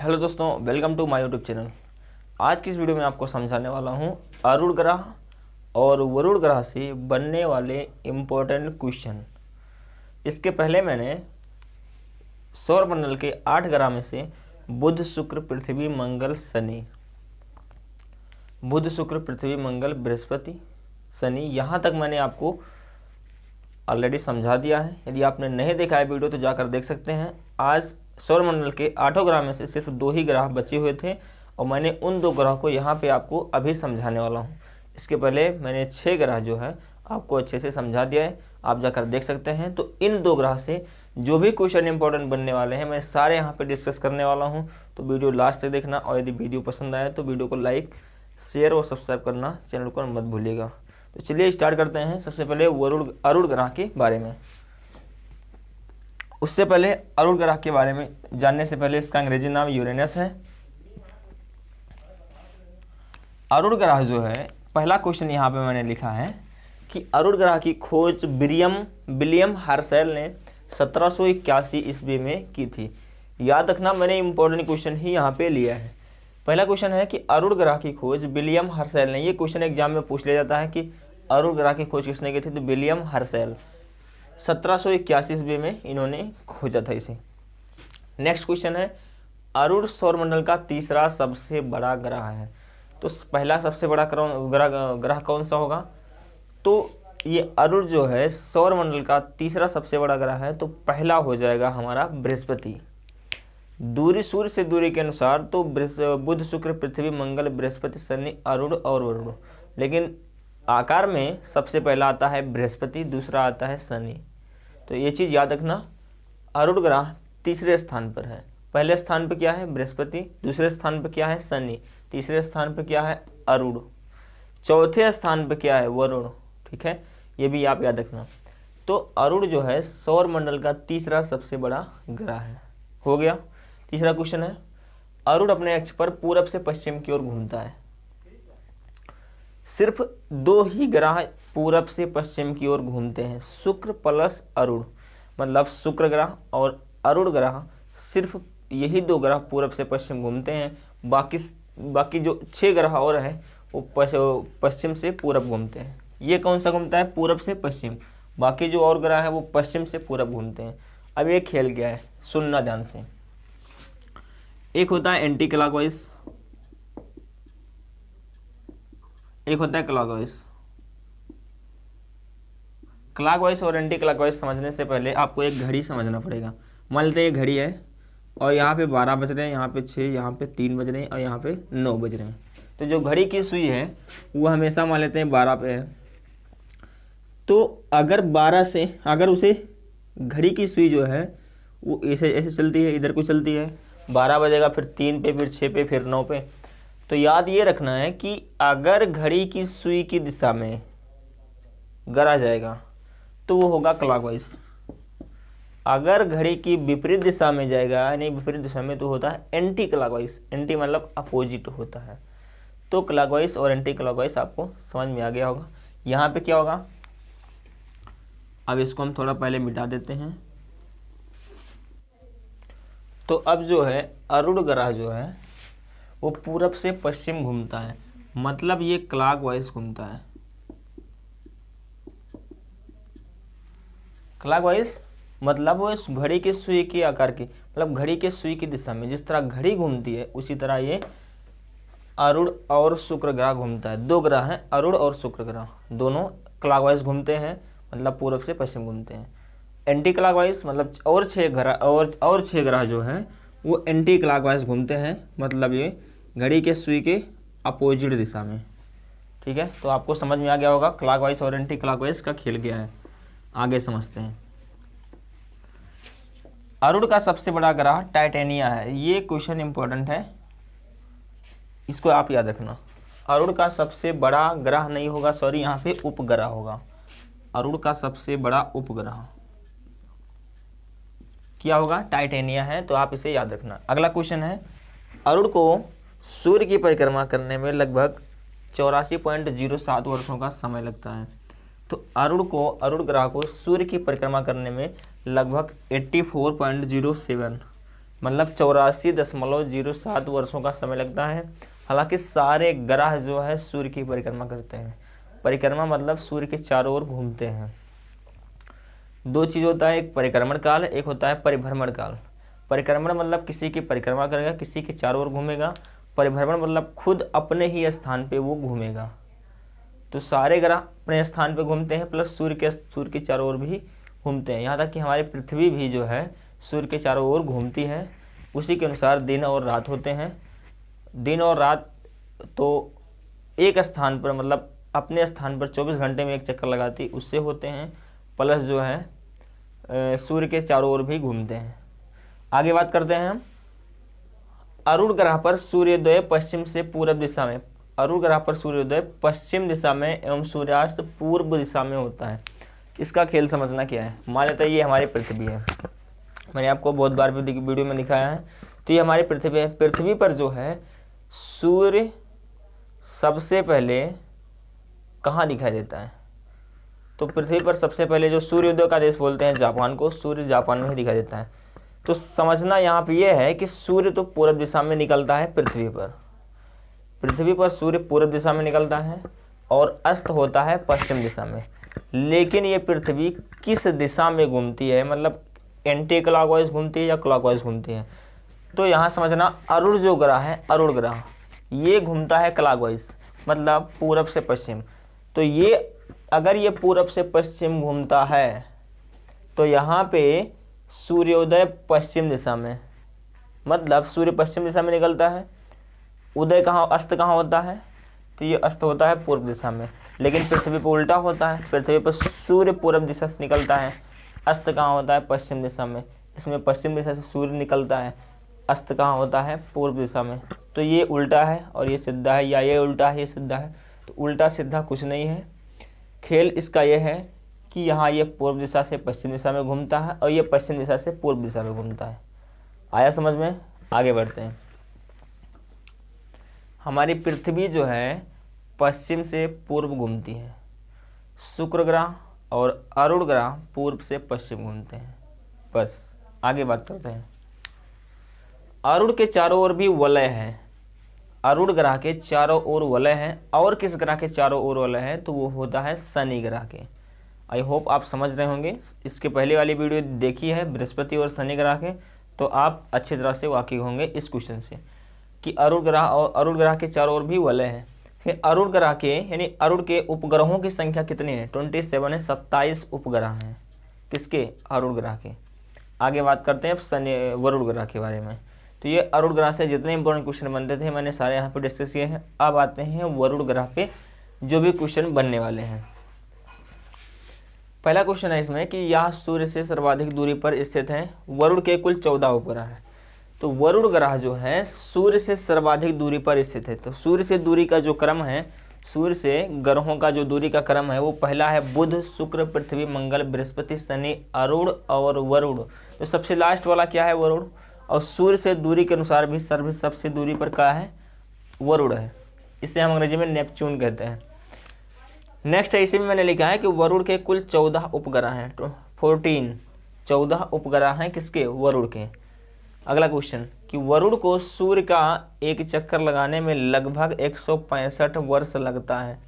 Hello दोस्तों, welcome to my YouTube channel. आज की इस वीडियो में आपको समझाने वाला हूं अरुण ग्रह और वरुण ग्रह से बनने वाले इम्पोर्टेंट क्वेश्चन। इसके पहले मैंने सौरमंडल के 8 ग्रह में से बुध शुक्र पृथ्वी मंगल शनि, बुध शुक्र पृथ्वी मंगल बृहस्पति शनि, यहाँ तक मैंने आपको ऑलरेडी समझा दिया है। यदि आपने नहीं देखा है वीडियो तो जाकर देख सकते हैं। आज सौरमंडल के 8 ग्रह में से सिर्फ 2 ही ग्रह बचे हुए थे और मैंने उन 2 ग्रह को यहाँ पे आपको अभी समझाने वाला हूँ। इसके पहले मैंने 6 ग्रह जो है आपको अच्छे से समझा दिया है, आप जाकर देख सकते हैं। तो इन 2 ग्रह से जो भी क्वेश्चन इंपॉर्टेंट बनने वाले हैं मैं सारे यहाँ पे डिस्कस करने वाला हूँ। तो वीडियो लास्ट तक देखना और यदि वीडियो पसंद आए तो वीडियो को लाइक, शेयर और सब्सक्राइब करना चैनल को मत भूलिएगा। तो चलिए स्टार्ट करते हैं। सबसे पहले अरुण ग्रह के बारे में। उससे पहले अरुण ग्रह के बारे में जानने से पहले इसका अंग्रेजी नाम यूरेनस है। अरुण ग्रह जो है, पहला क्वेश्चन यहाँ पे मैंने लिखा है कि अरुण ग्रह की खोज विलियम हर्शेल ने 1781 ईस्वी में की थी। याद रखना, मैंने इंपॉर्टेंट क्वेश्चन ही यहाँ पे लिया है। पहला क्वेश्चन है कि अरुण ग्रह की खोज विलियम हर्शेल ने, ये क्वेश्चन एग्जाम में पूछ लिया जाता है कि अरुण ग्रह की खोज किसने की थी, तो विलियम हर्शेल 1781 ईस्वी में इन्होंने खोजा था इसे। नेक्स्ट क्वेश्चन है, अरुण सौरमंडल का तीसरा सबसे बड़ा ग्रह है। तो पहला सबसे बड़ा ग्रह कौन सा होगा, तो ये अरुण जो है सौरमंडल का तीसरा सबसे बड़ा ग्रह है। तो पहला हो जाएगा हमारा बृहस्पति। दूरी, सूर्य से दूरी के अनुसार तो बुध शुक्र पृथ्वी मंगल बृहस्पति शनि अरुण और वरुण, लेकिन आकार में सबसे पहला आता है बृहस्पति, दूसरा आता है शनि। तो ये चीज़ याद रखना, अरुण ग्रह तीसरे स्थान पर है। पहले स्थान पर क्या है बृहस्पति, दूसरे स्थान पर क्या है शनि, तीसरे स्थान पर क्या है अरुण, चौथे स्थान पर क्या है वरुण। ठीक है, ये भी आप याद रखना। तो अरुण जो है सौरमंडल का तीसरा सबसे बड़ा ग्रह है। हो गया। तीसरा क्वेश्चन है, अरुण अपने अक्ष पर पूरब से पश्चिम की ओर घूमता है। सिर्फ 2 ही ग्रह पूरब से पश्चिम की ओर घूमते हैं, शुक्र प्लस अरुण, मतलब शुक्र ग्रह और अरुण ग्रह, सिर्फ यही 2 ग्रह पूरब से पश्चिम घूमते हैं। बाकी जो 6 ग्रह और है वो पश्चिम से पूरब घूमते हैं। ये कौन सा घूमता है, पूरब से पश्चिम। बाकी जो और ग्रह है वो पश्चिम से पूरब घूमते हैं। अब ये खेल गया है, सुनना ध्यान से। एक होता है एंटी क्लॉकवाइज, एक होता है क्लॉकवाइज। क्लॉकवाइज और एंटी क्लॉकवाइज समझने से पहले आपको एक घड़ी समझना पड़ेगा। मान लेते हैं ये घड़ी है और यहाँ पे 12 बज रहे हैं, यहाँ पे 6, यहाँ पे 3 बज रहे हैं और यहाँ पे 9 बज रहे हैं। तो जो घड़ी की सुई है वो हमेशा मान लेते हैं 12 पे है। तो अगर 12 से, अगर उसे घड़ी की सुई जो है वो ऐसे ऐसे चलती है, इधर को चलती है, 12 बजेगा, फिर 3 पे, फिर 6 पे, फिर 9 पे। तो याद ये रखना है कि अगर घड़ी की सुई की दिशा में गड़ा जाएगा तो वो होगा क्लॉकवाइज। अगर घड़ी की विपरीत दिशा में जाएगा, यानी विपरीत दिशा में, तो होता है एंटी क्लॉकवाइज। एंटी मतलब अपोजिट होता है। तो क्लॉकवाइज और एंटी क्लॉकवाइज आपको समझ में आ गया होगा। यहाँ पे क्या होगा, अब इसको हम थोड़ा पहले मिटा देते हैं। तो अब जो है अरुण ग्रह जो है वो पूरब से पश्चिम घूमता है, मतलब ये क्लॉकवाइज घूमता है। क्लॉकवाइज मतलब वो इस घड़ी के सुई के आकार की, मतलब घड़ी के सुई की दिशा में जिस तरह घड़ी घूमती है उसी तरह ये अरुण और शुक्र ग्रह घूमता है। 2 ग्रह हैं, अरुण और शुक्र ग्रह, दोनों क्लॉकवाइज घूमते हैं, मतलब पूरब से पश्चिम घूमते हैं। एंटी क्लॉकवाइज मतलब और 6 ग्रह और 6 ग्रह जो हैं वो एंटी क्लॉकवाइज घूमते हैं, मतलब ये घड़ी के सुई के अपोजिट दिशा में। ठीक है, तो आपको समझ में आ गया होगा क्लॉकवाइज और एंटी क्लॉकवाइज का खेल गया है। आगे समझते हैं। अरुण का सबसे बड़ा ग्रह टाइटेनिया है। ये क्वेश्चन इंपॉर्टेंट है, इसको आप याद रखना। अरुण का सबसे बड़ा ग्रह नहीं होगा, सॉरी, यहाँ पे उपग्रह होगा। अरुण का सबसे बड़ा उपग्रह क्या होगा, टाइटेनिया है। तो आप इसे याद रखना। अगला क्वेश्चन है, अरुण को सूर्य की परिक्रमा करने में लगभग 84.07 वर्षों का समय लगता है। तो अरुण ग्रह को सूर्य की परिक्रमा करने में लगभग 84.07 मतलब 84.07 वर्षों का समय लगता है। हालांकि सारे ग्रह जो है सूर्य की परिक्रमा करते हैं। परिक्रमा मतलब सूर्य के चारों ओर घूमते हैं। दो चीज़ होता है, एक परिक्रमण काल, एक होता है परिभ्रमण काल। परिक्रमण मतलब किसी की परिक्रमा करेगा, किसी के चारों ओर घूमेगा। परिभ्रमण मतलब खुद अपने ही स्थान पे वो घूमेगा। तो सारे ग्रह अपने स्थान पे घूमते हैं, प्लस सूर्य के चारों ओर भी घूमते हैं। यहाँ तक कि हमारी पृथ्वी भी जो है सूर्य के चारों ओर घूमती है। उसी के अनुसार दिन और रात होते हैं। दिन और रात तो एक स्थान पर मतलब अपने स्थान पर 24 घंटे में एक चक्कर लगाती उससे होते हैं, प्लस जो है सूर्य के चारों ओर भी घूमते हैं। आगे बात करते हैं हम। अरुण ग्रह पर सूर्योदय पश्चिम से पूर्व दिशा में। अरुण ग्रह पर सूर्योदय पश्चिम दिशा में एवं सूर्यास्त पूर्व दिशा में होता है। इसका खेल समझना क्या है। मान लेते हैं ये हमारी पृथ्वी है, मैंने आपको बहुत बार वीडियो में दिखाया है। तो ये हमारी पृथ्वी है। पृथ्वी पर जो है सूर्य सबसे पहले कहाँ दिखाई देता है? तो पृथ्वी पर सबसे पहले जो सूर्योदय का देश बोलते हैं जापान को, सूर्य जापान में ही दिखाई देता है। तो समझना यहाँ पे ये है कि सूर्य तो पूर्व दिशा में निकलता है पृथ्वी पर सूर्य पूर्व दिशा में निकलता है और अस्त होता है पश्चिम दिशा में। लेकिन ये पृथ्वी किस दिशा में घूमती है, मतलब एंटी क्लॉकवाइज घूमती है या क्लॉकवाइज घूमती है? तो यहाँ समझना अरुण जो ग्रह है, अरुण ग्रह ये घूमता है क्लॉकवाइज, मतलब पूरब से पश्चिम। तो ये अगर ये पूरब से पश्चिम घूमता है तो यहाँ पे सूर्योदय पश्चिम दिशा में, मतलब सूर्य पश्चिम दिशा में निकलता है। उदय कहाँ, अस्त कहाँ होता है? तो ये अस्त होता है पूर्व दिशा में। लेकिन पृथ्वी पर उल्टा होता है, पृथ्वी पर सूर्य पूर्व दिशा से निकलता है, अस्त कहाँ होता है? पश्चिम दिशा में। इसमें पश्चिम दिशा से सूर्य निकलता है, अस्त कहाँ होता है? पूर्व दिशा में। तो ये उल्टा है और ये सीधा है, या ये उल्टा है ये सीधा है। तो उल्टा सीधा कुछ नहीं है। खेल इसका यह है कि यहाँ ये पूर्व दिशा से पश्चिम दिशा में घूमता है और ये पश्चिम दिशा से पूर्व दिशा में घूमता है। आया समझ में? आगे बढ़ते हैं। हमारी पृथ्वी जो है पश्चिम से पूर्व घूमती है। शुक्र ग्रह और अरुण ग्रह पूर्व से पश्चिम घूमते हैं। बस आगे बात करते हैं। अरुण के चारों ओर भी वलय है। अरुण ग्रह के चारों ओर वलय है। और किस ग्रह के चारों ओर वलय है? तो वो होता है शनि ग्रह के। आई होप आप समझ रहे होंगे। इसके पहले वाली वीडियो देखी है बृहस्पति और शनि ग्रह के, तो आप अच्छी तरह से वाकिफ होंगे इस क्वेश्चन से कि अरुण ग्रह और अरुण ग्रह के चारों ओर भी वलय है। फिर अरुण ग्रह के यानी अरुण के उपग्रहों की संख्या कितनी है? 27 है, 27 उपग्रह हैं। किसके? अरुण ग्रह के। आगे बात करते हैं शनि वरुण ग्रह के बारे में। तो ये अरुण ग्रह से जितने इंपॉर्टेंट क्वेश्चन बनते थे मैंने सारे यहाँ पे डिस्कस किए हैं। अब आते हैं वरुण ग्रह पे जो भी क्वेश्चन बनने वाले हैं। पहला क्वेश्चन है इसमें कि यह सूर्य से सर्वाधिक दूरी पर स्थित है। वरुण के कुल 14 उपग्रह हैं। तो वरुण ग्रह जो है सूर्य से सर्वाधिक दूरी पर स्थित है। तो सूर्य से दूरी का जो क्रम है, सूर्य से ग्रहों का जो दूरी का क्रम है वो पहला है बुध, शुक्र, पृथ्वी, मंगल, बृहस्पति, शनि, अरुण और वरुण। तो सबसे लास्ट वाला क्या है? वरुण। और सूर्य से दूरी के अनुसार भी सबसे दूरी पर क्या है? वरुण है। इसे हम अंग्रेजी में नेपच्यून कहते हैं। नेक्स्ट है, इसी में मैंने लिखा है कि वरुण के कुल 14 उपग्रह हैं। 14 उपग्रह हैं किसके? वरुण के। अगला क्वेश्चन कि वरुण को सूर्य का एक चक्कर लगाने में लगभग 165 वर्ष लगता है।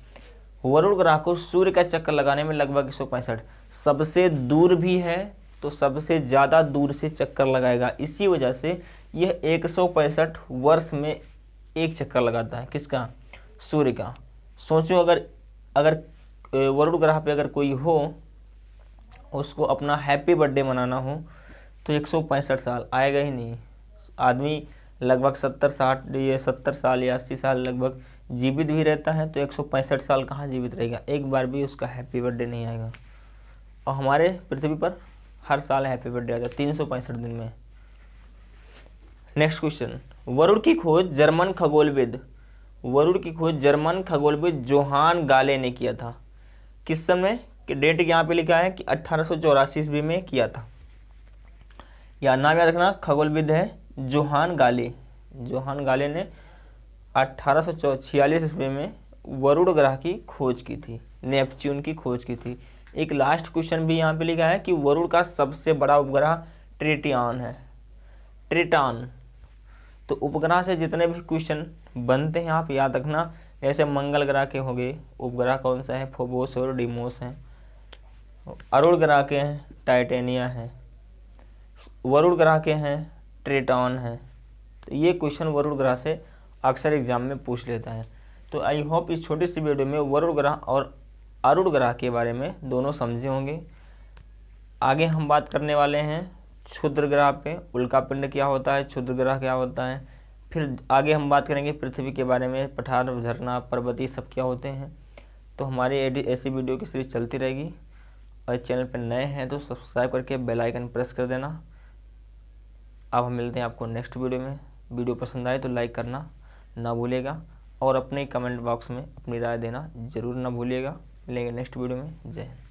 वरुण ग्रह को सूर्य का चक्कर लगाने में लगभग 165, सबसे दूर भी है तो सबसे ज़्यादा दूर से चक्कर लगाएगा। इसी वजह से यह 165 वर्ष में एक चक्कर लगाता है। किसका? सूर्य का। सोचो अगर वरुण ग्रह पे अगर कोई हो, उसको अपना हैप्पी बर्थडे मनाना हो तो 165 साल आएगा ही नहीं। आदमी लगभग 70 साल या 80 साल लगभग जीवित भी रहता है, तो 165 साल कहाँ जीवित रहेगा? एक बार भी उसका हैप्पी बर्थडे नहीं आएगा। और हमारे पृथ्वी पर हर साल हैप्पी बर्थडे आता है 365 दिन में। नेक्स्ट क्वेश्चन, वरुण की खोज जर्मन खगोलविद जोहान गाले ने किया था। किस समय? कि डेट यहाँ पे लिखा है कि 1884 ईस्वी में किया था। या नाम याद रखना, खगोलविद है जोहान गाले। जोहान गाले ने 1846 ईस्वी में वरुण ग्रह की खोज की थी, नेपच्यून की खोज की थी। एक लास्ट क्वेश्चन भी यहाँ पे लिखा है कि वरुण का सबसे बड़ा उपग्रह ट्रिटियन है। ट्रिटॉन। तो उपग्रह से जितने भी क्वेश्चन बनते हैं आप याद रखना। जैसे मंगल ग्रह के हो गए, उपग्रह कौन सा है, फोबोस और डीमोस हैं। अरुण ग्रह के हैं, टाइटेनिया है। वरुण ग्रह के हैं, ट्रिटॉन है। तो ये क्वेश्चन वरुण ग्रह से अक्सर एग्जाम में पूछ लेता है। तो आई होप इस छोटी सी वीडियो में वरुण ग्रह और अरुण ग्रह के बारे में दोनों समझे होंगे। आगे हम बात करने वाले हैं क्षुद्र ग्रह पे, उल्का पिंड क्या होता है, क्षुद्र ग्रह क्या होता है। फिर आगे हम बात करेंगे पृथ्वी के बारे में, पठार, झरना, पर्वत सब क्या होते हैं। तो हमारी ऐसी वीडियो की सीरीज चलती रहेगी। और चैनल पर नए हैं तो सब्सक्राइब करके बेल आइकन प्रेस कर देना। अब हम मिलते हैं आपको नेक्स्ट वीडियो में। वीडियो पसंद आए तो लाइक करना ना भूलिएगा और अपने कमेंट बॉक्स में अपनी राय देना ज़रूर ना भूलिएगा। मिलेंगे नेक्स्ट वीडियो में। जय हिंद।